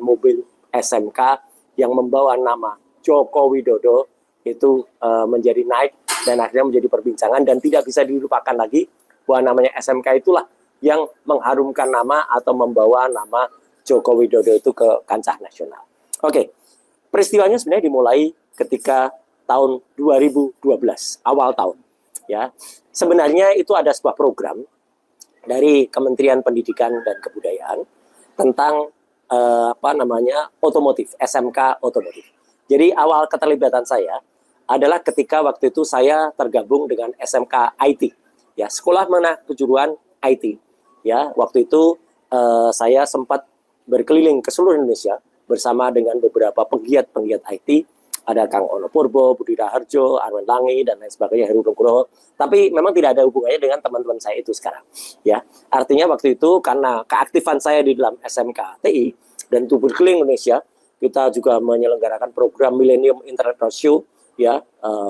mobil SMK yang membawa nama Joko Widodo itu menjadi naik dan akhirnya menjadi perbincangan, dan tidak bisa dilupakan lagi bahwa namanya SMK itulah yang mengharumkan nama atau membawa nama Joko Widodo itu ke kancah nasional. Oke, peristiwanya sebenarnya dimulai ketika tahun 2012, awal tahun. Ya, sebenarnya itu ada sebuah program dari Kementerian Pendidikan dan Kebudayaan tentang otomotif, SMK otomotif. Jadi awal keterlibatan saya adalah ketika waktu itu saya tergabung dengan SMK IT, ya, Sekolah Menengah Kejuruan IT. Ya, waktu itu saya sempat berkeliling ke seluruh Indonesia bersama dengan beberapa penggiat-penggiat IT. Ada Kang Ono Purbo, Budi Raharjo, Arwen Langi, dan lain sebagainya, Heru Nugroho. Tapi memang tidak ada hubungannya dengan teman-teman saya itu sekarang. Ya, artinya waktu itu karena keaktifan saya di dalam SMK TI dan itu berkeliling Indonesia, kita juga menyelenggarakan program Millennium Internet Roadshow. Ya,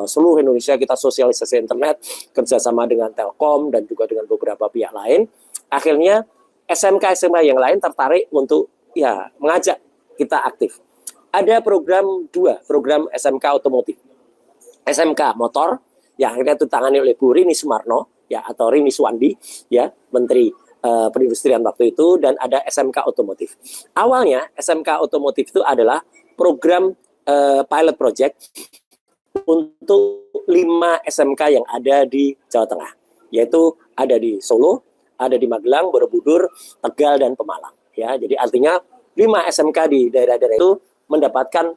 seluruh Indonesia kita sosialisasi internet kerjasama dengan Telkom dan juga dengan beberapa pihak lain. Akhirnya SMK-SMK yang lain tertarik untuk ya mengajak kita aktif. Ada program SMK otomotif, SMK motor yang akhirnya ditangani oleh Bu Rini Sumarno, ya, atau Rini Suwandi, ya, Menteri Perindustrian waktu itu, dan ada SMK otomotif. Awalnya SMK otomotif itu adalah program pilot project untuk 5 SMK yang ada di Jawa Tengah, yaitu ada di Solo, ada di Magelang, Borobudur, Tegal, dan Pemalang. Ya, jadi artinya 5 SMK di daerah-daerah itu mendapatkan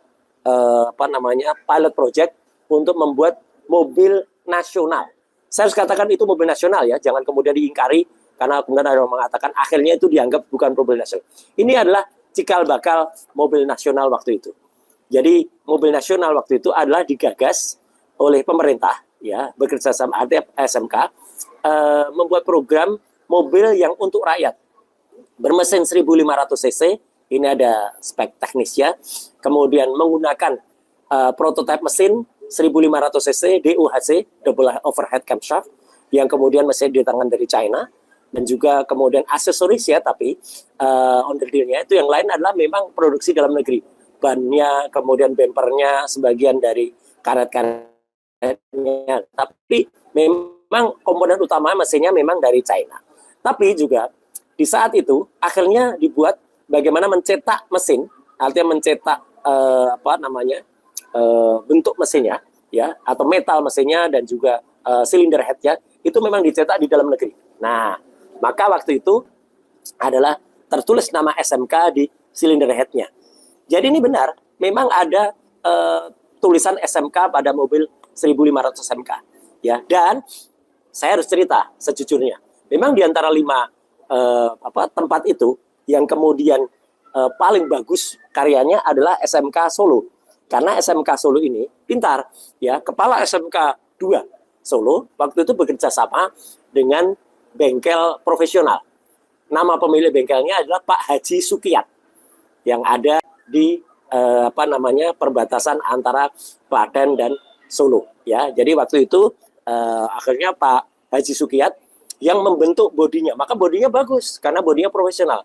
pilot project untuk membuat mobil nasional. Saya harus katakan itu mobil nasional, ya, jangan kemudian diingkari karena kemudian ada yang mengatakan akhirnya itu dianggap bukan mobil nasional. Ini adalah cikal bakal mobil nasional waktu itu. Jadi mobil nasional waktu itu adalah digagas oleh pemerintah, ya, bekerja sama SMK, membuat program mobil yang untuk rakyat bermesin 1.500 cc. Ini ada spek teknisnya, kemudian menggunakan prototipe mesin 1.500 cc DOHC, double overhead camshaft, yang kemudian mesin didatangkan dari China, dan juga kemudian aksesorisnya, tapi underdealnya itu yang lain adalah memang produksi dalam negeri. Bannya, kemudian bempernya, sebagian dari karet-karetnya, tapi memang komponen utama mesinnya memang dari China. Tapi juga di saat itu akhirnya dibuat bagaimana mencetak mesin, artinya mencetak bentuk mesinnya, ya, atau metal mesinnya dan juga silinder headnya itu memang dicetak di dalam negeri. Nah, maka waktu itu adalah tertulis nama SMK di silinder headnya. Jadi ini benar, memang ada tulisan SMK pada mobil 1.500 SMK, ya. Dan saya harus cerita sejujurnya, memang di antara 5 tempat itu yang kemudian paling bagus karyanya adalah SMK Solo. Karena SMK Solo ini pintar, ya. Kepala SMK 2 Solo waktu itu bekerja sama dengan bengkel profesional. Nama pemilik bengkelnya adalah Pak Haji Sukiyat yang ada di perbatasan antara Klaten dan Solo, ya. Jadi waktu itu akhirnya Pak Haji Sukiyat yang membentuk bodinya, maka bodinya bagus karena bodinya profesional.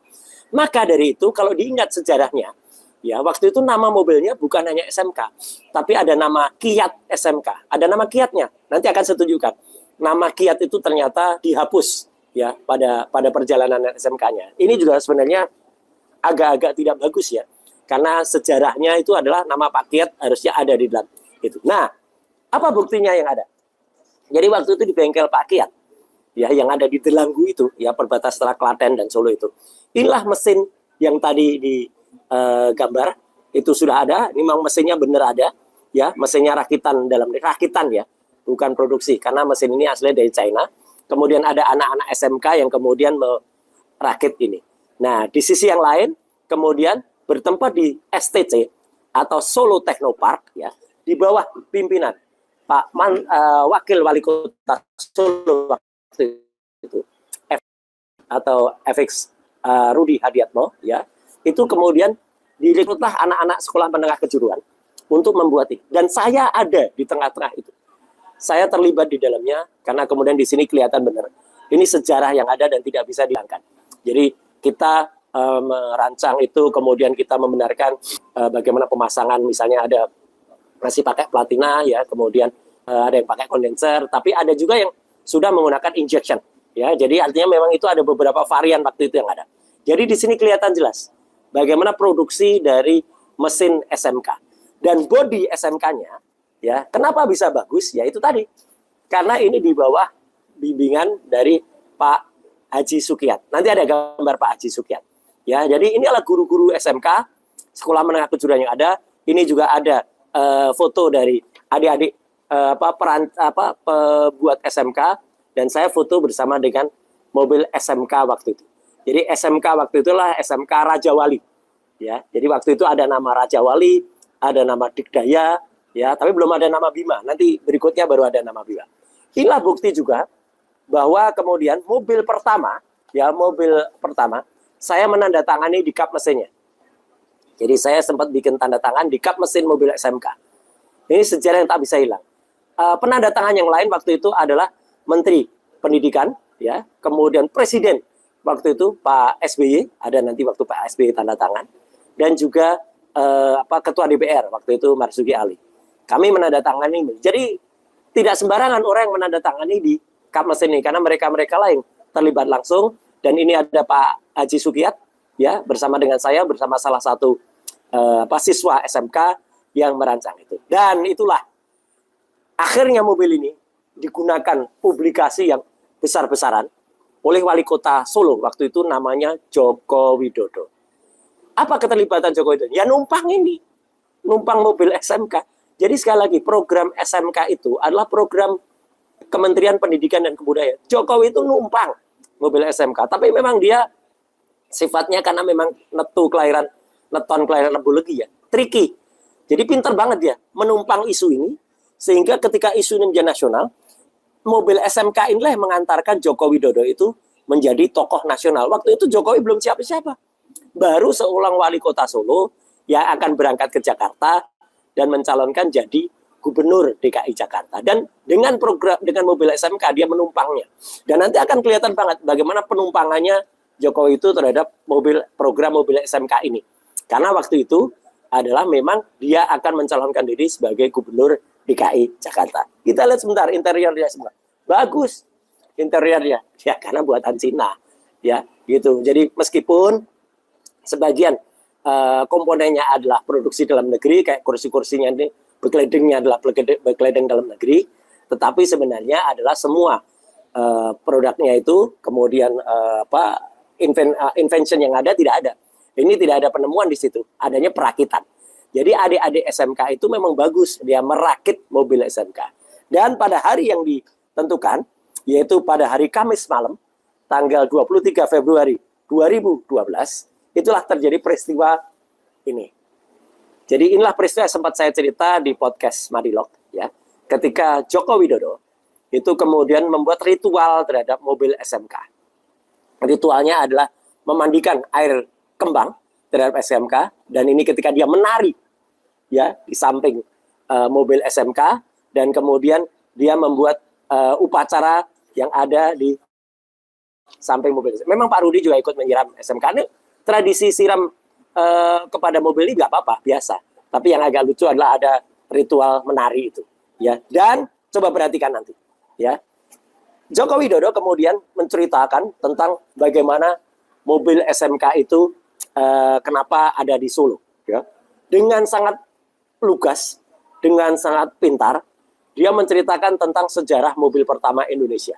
Maka dari itu kalau diingat sejarahnya, ya, waktu itu nama mobilnya bukan hanya SMK, tapi ada nama Kiat SMK, ada nama Kiatnya. Nanti akan saya tunjukkan. Nama Kiat itu ternyata dihapus, ya, pada perjalanan SMK-nya. Ini juga sebenarnya agak-agak tidak bagus, ya, karena sejarahnya itu adalah nama Pak Kiat harusnya ada di dalam itu. Nah, apa buktinya yang ada? Jadi waktu itu di bengkel Pak Kiat, ya, yang ada di Delanggu itu, ya, perbatasan antara Klaten dan Solo itu. Inilah mesin yang tadi di gambar itu sudah ada. Ini memang mesinnya benar ada, ya, mesinnya rakitan ya, bukan produksi karena mesin ini aslinya dari China. Kemudian ada anak-anak SMK yang kemudian merakit ini. Nah, di sisi yang lain kemudian bertempat di STC atau Solo Technopark, ya, di bawah pimpinan Pak Wakil Wali Kota Solo waktu itu, atau FX Rudi Hadiatmo, ya, itu kemudian direkrutlah anak-anak sekolah menengah kejuruan untuk membuat ini. Dan saya ada di tengah-tengah itu. Saya terlibat di dalamnya karena kemudian di sini kelihatan benar. Ini sejarah yang ada dan tidak bisa dihilangkan. Jadi kita merancang itu, kemudian kita membenarkan bagaimana pemasangan, misalnya ada masih pakai platina ya, kemudian ada yang pakai kondenser, tapi ada juga yang sudah menggunakan injection ya. Jadi artinya memang itu ada beberapa varian waktu itu yang ada. Jadi di sini kelihatan jelas bagaimana produksi dari mesin SMK dan body SMK-nya ya. Kenapa bisa bagus? Ya itu tadi. Karena ini di bawah bimbingan dari Pak Haji Sukiyat. Nanti ada gambar Pak Haji Sukiyat. Ya, jadi ini adalah guru-guru SMK, sekolah menengah kejuruan yang ada. Ini juga ada foto dari adik-adik pembuat SMK, dan saya foto bersama dengan mobil SMK waktu itu. Jadi SMK waktu itulah SMK Raja Wali. Ya, jadi waktu itu ada nama Raja Wali, ada nama Dikdaya, ya, tapi belum ada nama Bima. Nanti berikutnya baru ada nama Bima. Inilah bukti juga bahwa kemudian mobil pertama saya menandatangani di kap mesinnya. Jadi saya sempat bikin tanda tangan di kap mesin mobil SMK. Ini sejarah yang tak bisa hilang. Penandatangan yang lain waktu itu adalah Menteri Pendidikan, ya, kemudian Presiden waktu itu Pak SBY, ada nanti waktu Pak SBY tanda tangan, dan juga Ketua DPR waktu itu Marzuki Ali. Kami menandatangani. Jadi tidak sembarangan orang yang menandatangani di kap mesin ini, karena mereka-mereka lain terlibat langsung. Dan ini ada Pak Haji Sukiyat, ya, bersama dengan saya, bersama salah satu siswa SMK yang merancang itu. Dan itulah akhirnya mobil ini digunakan publikasi yang besar-besaran oleh Wali Kota Solo waktu itu, namanya Joko Widodo. Apa keterlibatan Joko Widodo? Ya numpang ini, numpang mobil SMK. Jadi sekali lagi, program SMK itu adalah program Kementerian Pendidikan dan Kebudayaan. Jokowi itu numpang mobil SMK, tapi memang dia sifatnya karena memang neton kelahiran Nebulegi ya, tricky. Jadi pintar banget dia menumpang isu ini, sehingga ketika isu ini menjadi nasional, mobil SMK inilah yang mengantarkan Joko Widodo itu menjadi tokoh nasional. Waktu itu Jokowi belum siapa-siapa, baru seorang wali kota Solo yang akan berangkat ke Jakarta dan mencalonkan jadi Gubernur DKI Jakarta. Dan dengan mobil SMK dia menumpangnya. Dan nanti akan kelihatan banget bagaimana penumpangannya Jokowi itu terhadap program mobil SMK ini. Karena waktu itu adalah memang dia akan mencalonkan diri sebagai Gubernur DKI Jakarta. Kita lihat sebentar interiornya semua. Bagus interiornya. Ya karena buatan Cina. Ya gitu. Jadi meskipun sebagian komponennya adalah produksi dalam negeri, kayak kursi-kursinya ini, bekledengnya adalah bekledeng dalam negeri, tetapi sebenarnya adalah semua produknya itu kemudian invention yang ada tidak ada. Ini tidak ada penemuan di situ, adanya perakitan. Jadi adik-adik SMK itu memang bagus, dia merakit mobil SMK. Dan pada hari yang ditentukan, yaitu pada hari Kamis malam, tanggal 23 Februari 2012, itulah terjadi peristiwa ini. Jadi inilah peristiwa yang sempat saya cerita di podcast Madilog, ya. Ketika Joko Widodo itu kemudian membuat ritual terhadap mobil SMK. Ritualnya adalah memandikan air kembang terhadap SMK, dan ini ketika dia menari, ya, di samping mobil SMK, dan kemudian dia membuat upacara yang ada di samping mobil. Memang Pak Rudi juga ikut menyiram SMK. Ini tradisi siram kepada mobil ini nggak apa-apa, biasa. Tapi yang agak lucu adalah ada ritual menari itu, ya. Dan coba perhatikan nanti, ya. Joko Widodo kemudian menceritakan tentang bagaimana mobil SMK itu kenapa ada di Solo, ya. Dengan sangat lugas, dengan sangat pintar, dia menceritakan tentang sejarah mobil pertama Indonesia,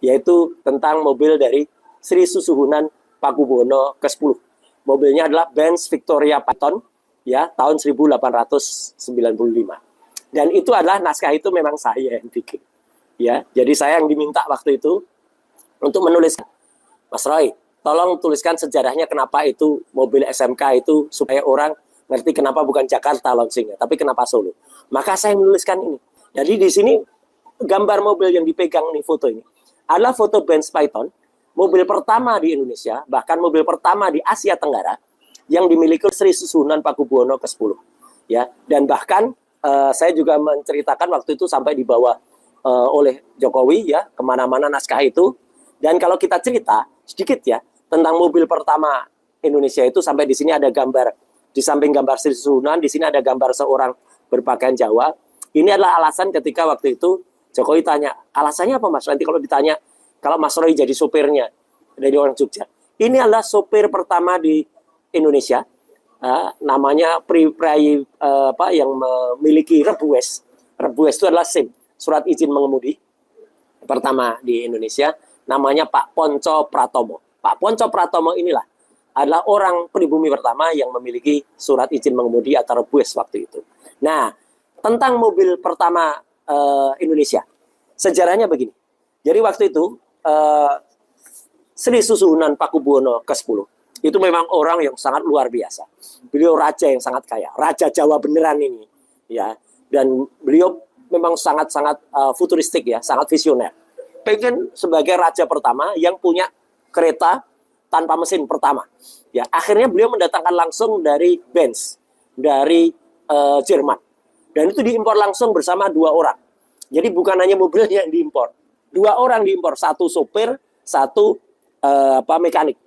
yaitu tentang mobil dari Sri Susuhunan Pakubuwono ke-10. Mobilnya adalah Benz Victoria Python, ya, tahun 1895. Dan itu adalah naskah itu memang saya yang bikin, ya. Jadi saya yang diminta waktu itu untuk menuliskan. Mas Roy, tolong tuliskan sejarahnya kenapa itu mobil SMK itu, supaya orang ngerti kenapa bukan Jakarta launchingnya, tapi kenapa Solo. Maka saya menuliskan ini. Jadi di sini gambar mobil yang dipegang nih, foto ini adalah foto Benz Python, mobil pertama di Indonesia, bahkan mobil pertama di Asia Tenggara yang dimiliki Sri Susuhunan Pakubuwono ke-10, ya. Dan bahkan saya juga menceritakan waktu itu sampai dibawa oleh Jokowi, ya, kemana-mana naskah itu. Dan kalau kita cerita sedikit, ya, tentang mobil pertama Indonesia itu sampai di sini ada gambar, di samping gambar Sri Susuhunan, di sini ada gambar seorang berpakaian Jawa. Ini adalah alasan ketika waktu itu Jokowi tanya, alasannya apa Mas? Nanti kalau ditanya, kalau Mas Roy jadi sopirnya dari orang Jogja. Ini adalah sopir pertama di Indonesia, namanya yang memiliki Rebues. Rebues itu adalah SIM, surat izin mengemudi pertama di Indonesia, namanya Pak Ponco Pratomo. Pak Ponco Pratomo inilah adalah orang pribumi pertama yang memiliki surat izin mengemudi atau Rebues waktu itu. Nah, tentang mobil pertama Indonesia, sejarahnya begini. Jadi waktu itu Sri Susuhunan Pakubuwono ke-10 itu memang orang yang sangat luar biasa. Beliau raja yang sangat kaya, raja Jawa beneran ini, ya. Dan beliau memang sangat-sangat futuristik ya, sangat visioner. Pengen sebagai raja pertama yang punya kereta tanpa mesin pertama. Ya, akhirnya beliau mendatangkan langsung dari Benz, dari Jerman. Dan itu diimpor langsung bersama 2 orang. Jadi bukan hanya mobilnya yang diimpor, 2 orang diimpor, 1 sopir, 1 mekanik.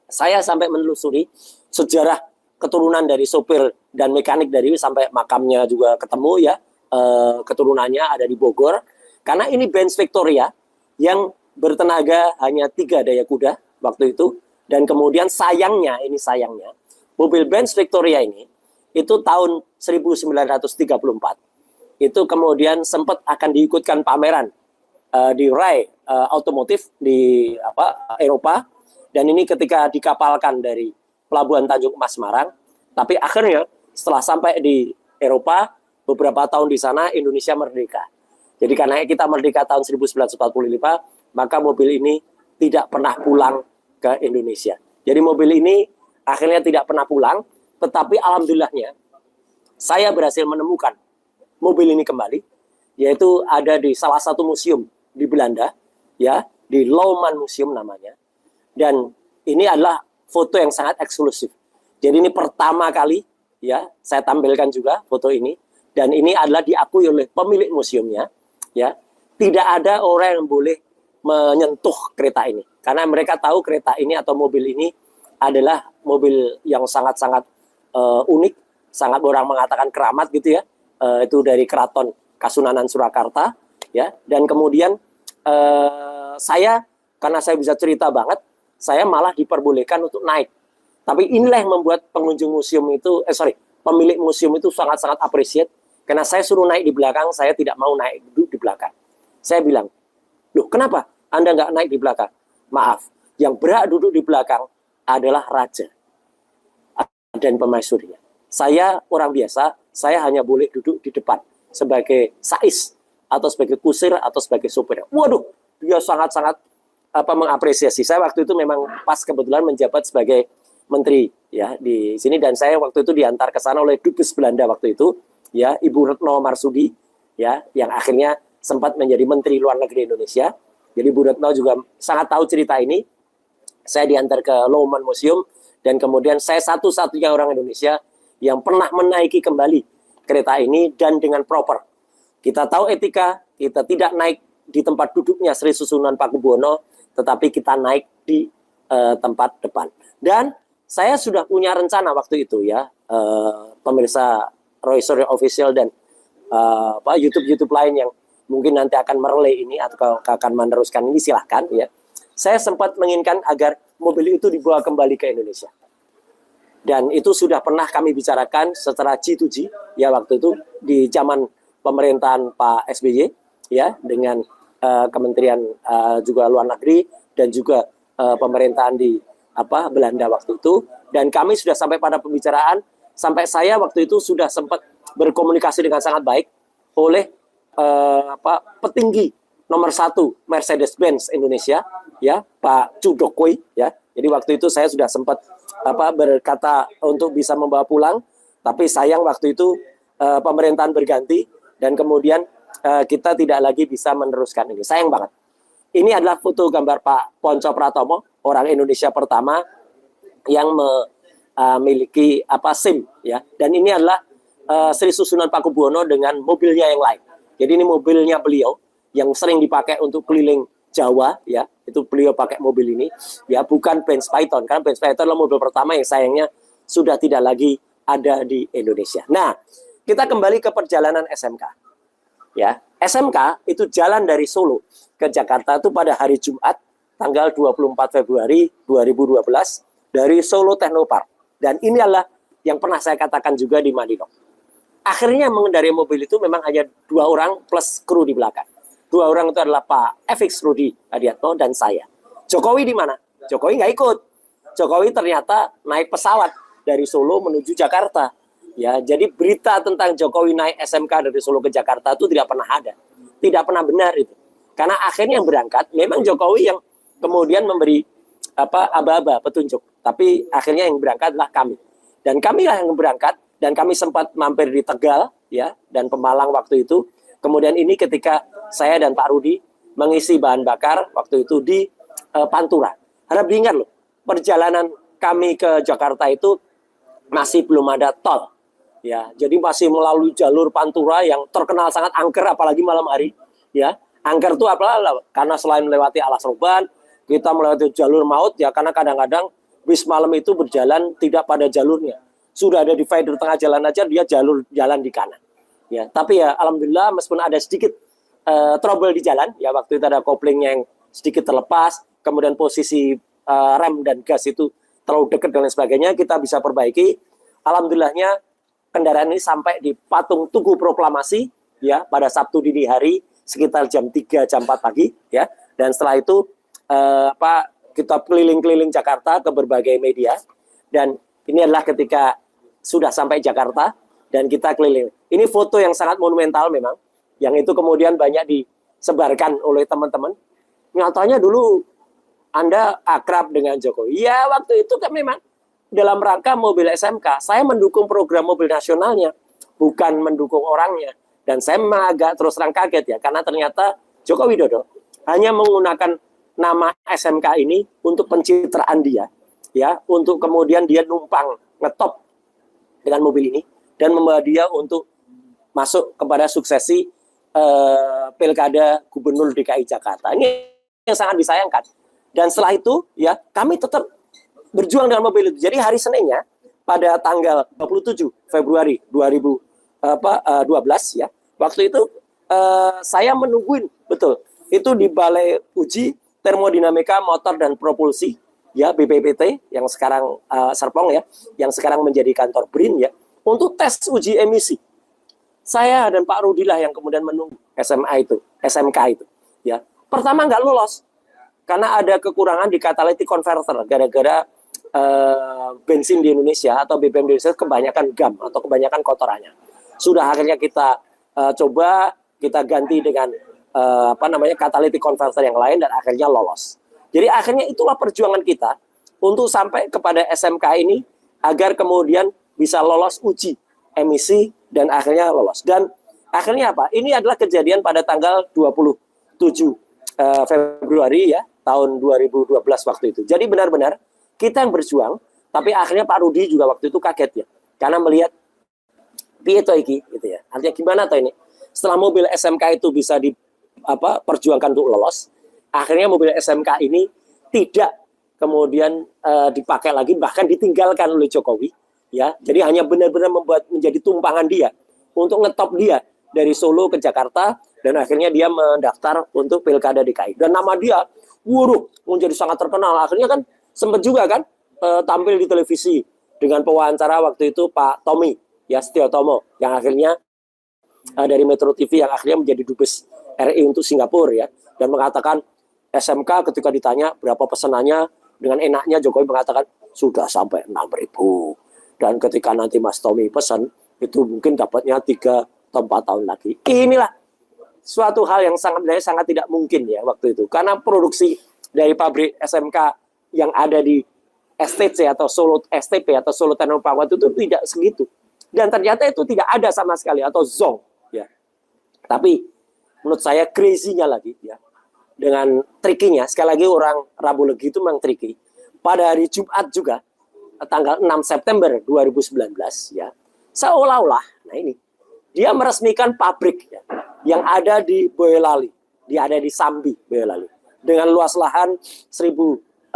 Saya sampai menelusuri sejarah keturunan dari sopir dan mekanik dari sampai makamnya juga ketemu ya, keturunannya ada di Bogor. Karena ini Benz Victoria yang bertenaga hanya 3 daya kuda waktu itu. Dan kemudian sayangnya, mobil Benz Victoria ini itu tahun 1934 itu kemudian sempat akan diikutkan pameran di Rai Otomotif di Eropa, dan ini ketika dikapalkan dari Pelabuhan Tanjung Emas Semarang, tapi akhirnya setelah sampai di Eropa beberapa tahun di sana Indonesia merdeka. Jadi karena kita merdeka tahun 1945, maka mobil ini tidak pernah pulang ke Indonesia. Jadi mobil ini akhirnya tidak pernah pulang, tetapi alhamdulillahnya saya berhasil menemukan mobil ini kembali, yaitu ada di salah satu museum di Belanda, ya, di Lauman Museum namanya. Dan ini adalah foto yang sangat eksklusif. Jadi ini pertama kali, ya, saya tampilkan juga foto ini. Dan ini adalah diakui oleh pemilik museumnya, ya. Tidak ada orang yang boleh menyentuh kereta ini, karena mereka tahu kereta ini atau mobil ini adalah mobil yang sangat-sangat unik, sangat orang mengatakan keramat gitu ya. Itu dari Keraton Kasunanan Surakarta, ya. Dan kemudian saya, karena saya bisa cerita banget, saya malah diperbolehkan untuk naik. Tapi inilah yang membuat pengunjung museum itu, pemilik museum itu sangat-sangat appreciate, karena saya suruh naik di belakang, saya tidak mau naik duduk di belakang. Saya bilang, loh kenapa Anda nggak naik di belakang? Maaf, yang berhak duduk di belakang adalah raja dan permaisurinya. Saya orang biasa, saya hanya boleh duduk di depan sebagai sais atau sebagai kusir atau sebagai sopir. Waduh, dia sangat-sangat mengapresiasi. Saya waktu itu memang pas kebetulan menjabat sebagai menteri ya di sini, dan saya waktu itu diantar ke sana oleh Dubes Belanda waktu itu, ya, Ibu Retno Marsudi, ya, yang akhirnya sempat menjadi Menteri Luar Negeri Indonesia. Jadi Bu Retno juga sangat tahu cerita ini. Saya diantar ke Lauman Museum, dan kemudian saya satu-satunya orang Indonesia yang pernah menaiki kembali kereta ini dan dengan proper. Kita tahu etika, kita tidak naik di tempat duduknya Sri Susuhunan Pakubuwono, tetapi kita naik di tempat depan. Dan saya sudah punya rencana waktu itu ya, pemirsa Roy Suryo Official dan YouTube lain yang mungkin nanti akan merelay ini atau akan meneruskan ini, silahkan ya. Saya sempat menginginkan agar mobil itu dibawa kembali ke Indonesia. Dan itu sudah pernah kami bicarakan secara G2G ya waktu itu di zaman pemerintahan Pak SBY ya, dengan Kementerian juga Luar Negeri dan juga pemerintahan di Belanda waktu itu, dan kami sudah sampai pada pembicaraan, sampai saya waktu itu sudah sempat berkomunikasi dengan sangat baik oleh petinggi nomor 1 Mercedes-Benz Indonesia ya, Pak Cudokoi ya. Jadi waktu itu saya sudah sempat berkata untuk bisa membawa pulang, tapi sayang waktu itu pemerintahan berganti dan kemudian kita tidak lagi bisa meneruskan ini. Sayang banget. Ini adalah foto gambar Pak Ponco Pratomo, orang Indonesia pertama yang memiliki SIM ya. Dan ini adalah Sri Susuhunan Pakubuwono dengan mobilnya yang lain. Jadi ini mobilnya beliau yang sering dipakai untuk keliling Jawa ya, itu beliau pakai mobil ini ya, bukan Benz Python, karena Benz Python adalah mobil pertama yang sayangnya sudah tidak lagi ada di Indonesia. Nah, kita kembali ke perjalanan SMK ya. SMK itu jalan dari Solo ke Jakarta itu pada hari Jumat tanggal 24 Februari 2012 dari Solo Technopark, dan ini adalah yang pernah saya katakan juga di Madinong. Akhirnya mengendarai mobil itu memang hanya 2 orang plus kru di belakang. 2 orang itu adalah Pak FX Rudi Adiatno dan saya. Jokowi di mana? Jokowi nggak ikut. Jokowi ternyata naik pesawat dari Solo menuju Jakarta. Ya, jadi berita tentang Jokowi naik SMK dari Solo ke Jakarta itu tidak pernah ada. Tidak pernah benar itu. Karena akhirnya yang berangkat memang Jokowi yang kemudian memberi aba-aba petunjuk. Tapi akhirnya yang berangkat adalah kami. Dan kamilah yang berangkat, dan kami sempat mampir di Tegal ya, dan Pemalang waktu itu. Kemudian ini ketika saya dan Pak Rudi mengisi bahan bakar waktu itu di Pantura. Harap diingat loh, perjalanan kami ke Jakarta itu masih belum ada tol. Ya, jadi masih melalui jalur Pantura yang terkenal sangat angker, apalagi malam hari. Ya, angker itu apa? Karena selain melewati Alas Roban, kita melewati jalur maut ya, karena kadang-kadang bis malam itu berjalan tidak pada jalurnya. Sudah ada divider tengah jalan aja, dia jalan di kanan. Ya, tapi ya alhamdulillah meskipun ada sedikit trouble di jalan, ya waktu itu ada koplingnya yang sedikit terlepas, kemudian posisi rem dan gas itu terlalu dekat dan lain sebagainya, kita bisa perbaiki. Alhamdulillahnya kendaraan ini sampai di Patung Tugu Proklamasi ya pada Sabtu dini hari sekitar jam 3 jam 4 pagi ya. Dan setelah itu kita keliling-keliling Jakarta ke berbagai media, dan ini adalah ketika sudah sampai Jakarta dan kita keliling. Ini foto yang sangat monumental memang, yang itu kemudian banyak disebarkan oleh teman-teman. Nyatanya dulu Anda akrab dengan Jokowi. Ya waktu itu kan memang dalam rangka mobil SMK, saya mendukung program mobil nasionalnya, bukan mendukung orangnya. Dan saya memang agak terus terang kaget ya, karena ternyata Joko Widodo hanya menggunakan nama SMK ini untuk pencitraan dia, ya, untuk kemudian dia numpang ngetop dengan mobil ini dan membawa dia untuk masuk kepada suksesi pilkada gubernur DKI Jakarta. Ini yang sangat disayangkan. Dan setelah itu ya kami tetap berjuang dengan mobil itu. Jadi hari Seninnya pada tanggal 27 Februari 2012 ya, waktu itu saya menungguin betul itu di Balai Uji Termodinamika Motor dan Propulsi ya, BPPT yang sekarang Serpong ya, yang sekarang menjadi kantor BRIN ya, untuk tes uji emisi. Saya dan Pak Rudi lah yang kemudian menunggu SMK itu ya. Pertama nggak lolos karena ada kekurangan di catalytic converter, gara-gara bensin di Indonesia atau BBM di Indonesia kebanyakan gam atau kebanyakan kotorannya. Sudah akhirnya kita coba kita ganti dengan catalytic converter yang lain, dan akhirnya lolos. Jadi akhirnya itulah perjuangan kita untuk sampai kepada SMK ini agar kemudian bisa lolos uji emisi dan akhirnya lolos. Dan akhirnya apa? Ini adalah kejadian pada tanggal 27 Februari ya, tahun 2012 waktu itu. Jadi benar-benar kita yang berjuang, tapi akhirnya Pak Rudi juga waktu itu kaget ya, karena melihat piye to iki gitu ya. Artinya gimana toh ini? Setelah mobil SMK itu bisa perjuangkan untuk lolos, akhirnya mobil SMK ini tidak kemudian dipakai lagi, bahkan ditinggalkan oleh Jokowi ya. Jadi hanya benar-benar membuat menjadi tumpangan dia untuk ngetop dia dari Solo ke Jakarta, dan akhirnya dia mendaftar untuk Pilkada DKI. Dan nama dia menjadi sangat terkenal. Akhirnya kan sempat juga kan tampil di televisi dengan pewawancara waktu itu Pak Tommy ya, Setiotomo, yang akhirnya dari Metro TV, yang akhirnya menjadi dubes RI untuk Singapura ya, dan mengatakan SMK ketika ditanya berapa pesanannya, dengan enaknya Jokowi mengatakan sudah sampai 6.000, dan ketika nanti Mas Tommy pesan itu mungkin dapatnya 3 atau 4 tahun lagi. Inilah suatu hal yang sangat tidak mungkin ya waktu itu, karena produksi dari pabrik SMK yang ada di STC atau Solo STP atau Solo Technopark itu tidak segitu, dan ternyata itu tidak ada sama sekali, atau zong ya. Tapi menurut saya crazy-nya lagi ya, dengan trikinya, sekali lagi orang Rabu Legi itu memang tricky. Pada hari Jumat juga tanggal 6 September 2019 ya, seolah-olah nah ini dia meresmikan pabrik ya, yang ada di Boyolali, dia ada di Sambi Boyolali. dengan luas lahan 115.000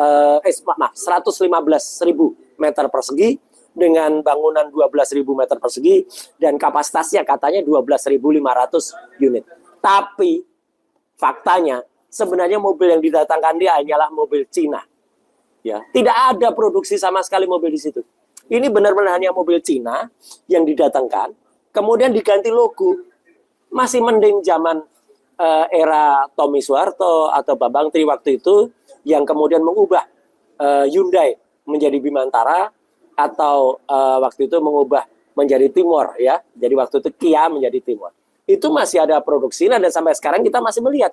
meter persegi dengan bangunan 12.000 meter persegi dan kapasitasnya katanya 12.500 unit. Tapi faktanya sebenarnya mobil yang didatangkan dia hanyalah mobil Cina. Ya, tidak ada produksi sama sekali mobil di situ. Ini benar-benar hanya mobil Cina yang didatangkan, kemudian diganti logo. Masih mending zaman era Tommy Soeharto atau Bambang Tri waktu itu, yang kemudian mengubah Hyundai menjadi Bimantara, atau waktu itu mengubah menjadi Timor, ya. Jadi waktu itu Kia menjadi Timor. Itu masih ada produksi, dan sampai sekarang kita masih melihat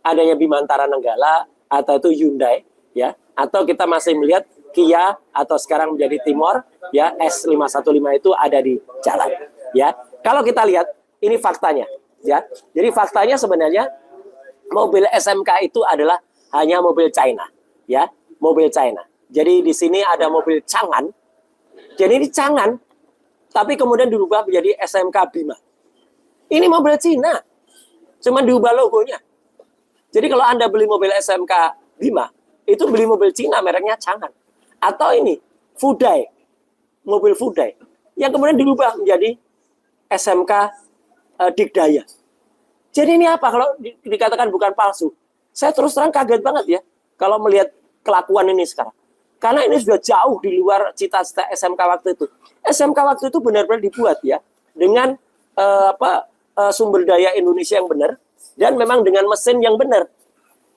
adanya Bimantara Nenggala atau itu Hyundai, ya. Atau kita masih melihat Kia atau sekarang menjadi Timor, ya, S515 itu ada di jalan, ya. Kalau kita lihat ini faktanya, ya. Jadi faktanya sebenarnya mobil SMK itu adalah hanya mobil China, ya, mobil China. Jadi di sini ada mobil Chang'an. Jadi ini Chang'an, tapi kemudian dirubah menjadi SMK Bima. Ini mobil Cina, cuma diubah logonya. Jadi kalau Anda beli mobil SMK Bima, itu beli mobil Cina mereknya Chang'an. Atau ini Fudai, mobil Fudai, yang kemudian dirubah menjadi SMK Digdaya. Jadi ini apa kalau dikatakan bukan palsu? Saya terus terang kaget banget ya kalau melihat kelakuan ini sekarang. Karena ini sudah jauh di luar cita-cita SMK waktu itu. SMK waktu itu benar-benar dibuat ya dengan sumber daya Indonesia yang benar dan memang dengan mesin yang benar.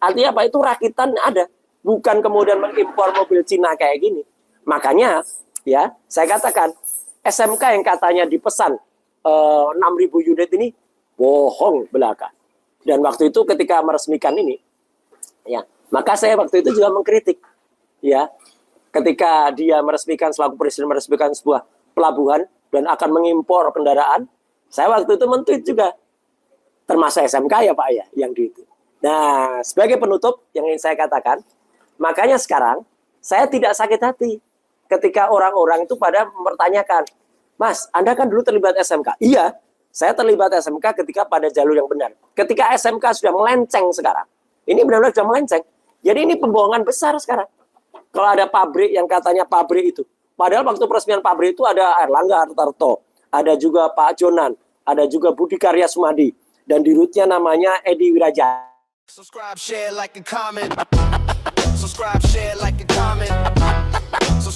Artinya apa? Itu rakitan ada, bukan kemudian mengimpor mobil Cina kayak gini. Makanya ya saya katakan SMK yang katanya dipesan 6.000 unit ini bohong belaka. Dan waktu itu ketika meresmikan ini, ya, maka saya waktu itu juga mengkritik, ya, ketika dia meresmikan selaku presiden meresmikan sebuah pelabuhan dan akan mengimpor kendaraan, saya waktu itu men-tweet juga, termasuk SMK ya Pak ya, yang di itu. Nah, sebagai penutup yang ingin saya katakan, makanya sekarang saya tidak sakit hati ketika orang-orang itu pada mempertanyakan, Mas, Anda kan dulu terlibat SMK. Iya, saya terlibat SMK ketika pada jalur yang benar. Ketika SMK sudah melenceng sekarang, ini benar-benar sudah melenceng. Jadi ini pembohongan besar sekarang. Kalau ada pabrik yang katanya pabrik itu, padahal waktu peresmian pabrik itu ada Erlangga Hartarto, ada juga Pak Jonan, ada juga Budi Karya Sumadi, dan dirutnya namanya Edi Wiraja. Subscribe, share, like, and comment. Subscribe, share, like, and comment.